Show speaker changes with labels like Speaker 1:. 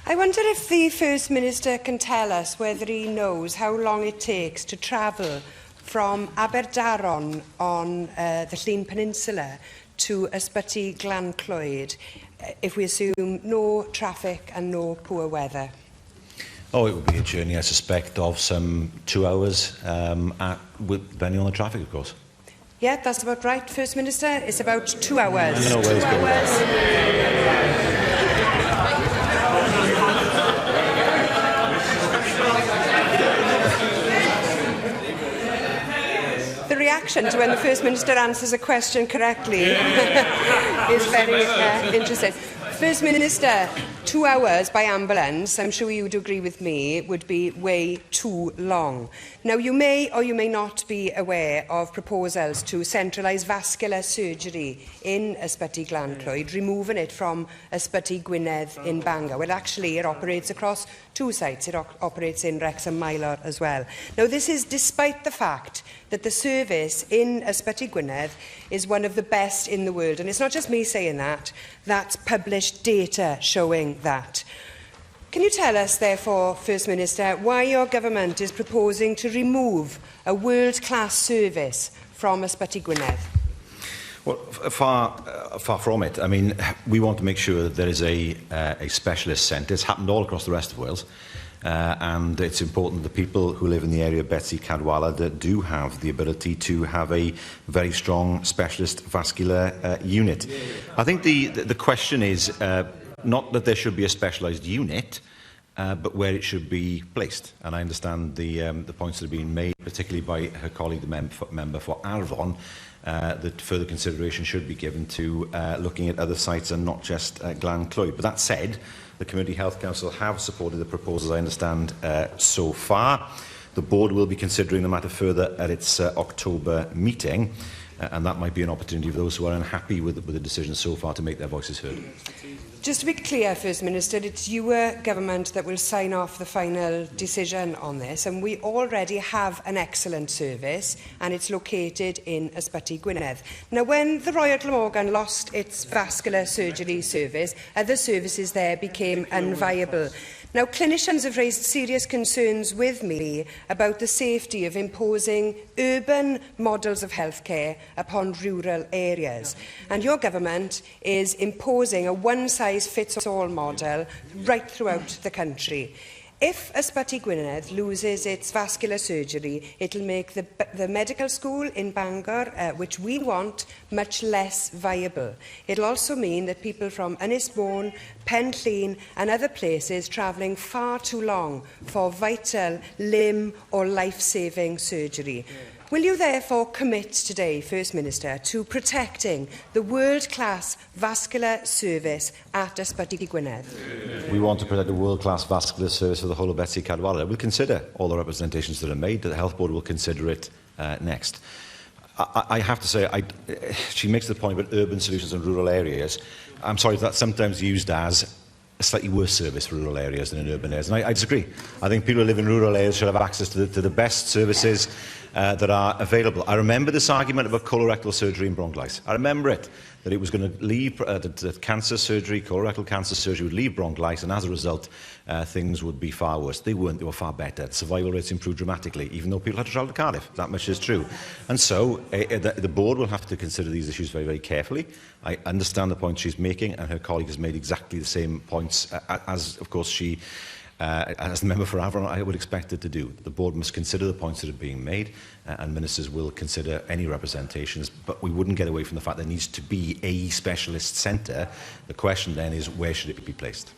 Speaker 1: I wonder if the First Minister can tell us whether he knows how long it takes to travel from Aberdaron on the Llŷn Peninsula to Ysbyty Gwynedd, if we assume no traffic and no poor weather.
Speaker 2: Oh, it would be a journey, I suspect, of some 2 hours, depending on the traffic, of course.
Speaker 1: Yeah, that's about right, First Minister. It's about 2 hours.
Speaker 2: I know where
Speaker 1: 2 hours. The reaction to when the First Minister answers a question correctly is very interesting. First Minister, 2 hours by ambulance, I'm sure you would agree with me, would be way too long. Now, you may or you may not be aware of proposals to centralise vascular surgery in Ysbyty Gwynedd, removing it from Ysbyty Gwynedd in Bangor. Well, actually, it operates across 2 sites. It operates in Wrexham Mylor as well. Now, this is despite the fact that the service in Ysbyty Gwynedd is one of the best in the world. And it's not just me saying that, that's published data showing that. Can you tell us, therefore, First Minister, why your government is proposing to remove a world-class service from Ysbyty Gwynedd?
Speaker 2: Well, far from it. I mean, we want to make sure that there is a specialist centre. It's happened all across the rest of Wales. And it's important that the people who live in the area of Ysbyty Gwynedd that do have the ability to have a very strong specialist vascular unit. I think the question is not that there should be a specialised unit, but where it should be placed. And I understand the points that have been made, particularly by her colleague, the member for Arfon, that further consideration should be given to looking at other sites and not just Glan-Clwyd. But that said, the Community Health Council have supported the proposals, I understand, so far. The board will be considering the matter further at its October meeting, and that might be an opportunity for those who are unhappy with the decision so far to make their voices heard.
Speaker 1: Just to be clear, First Minister, it's your government that will sign off the final decision on this, and we already have an excellent service, and it's located in Ysbyty Gwynedd. Now, when the Royal Glamorgan lost its vascular surgery service, other services there became unviable. Now, clinicians have raised serious concerns with me about the safety of imposing urban models of healthcare upon rural areas. And your government is imposing a one-size-fits-all model right throughout the country. If Ysbyty Gwynedd loses its vascular surgery, it will make the medical school in Bangor, which we want, much less viable. It will also mean that people from Ynys Môn, Llŷn and other places travelling far too long for vital limb or life-saving surgery. Will you therefore commit today, First Minister, to protecting the world-class vascular service at Ysbyty Gwynedd?
Speaker 2: We want to protect the world-class vascular service for the whole of Ysbyty Gwynedd. We'll consider all the representations that are made. The Health Board will consider it next. I have to say, she makes the point about urban solutions in rural areas. I'm sorry, that's sometimes used as a slightly worse service for rural areas than in urban areas. And I disagree. I think people who live in rural areas should have access to the best services that are available. I remember this argument about colorectal surgery in Bronglais. I remember it, that it was going to leave, that cancer surgery, colorectal cancer surgery would leave Bronglais, and as a result, things would be far worse. They weren't, they were far better. The survival rates improved dramatically, even though people had to travel to Cardiff. That much is true. And so, the board will have to consider these issues very, very carefully. I understand the point she's making, and her colleague has made exactly the same points, as, of course, she as the member for Avon, I would expect it to do. The board must consider the points that are being made, and ministers will consider any representations, but we wouldn't get away from the fact there needs to be a specialist centre. The question then is, where should it be placed?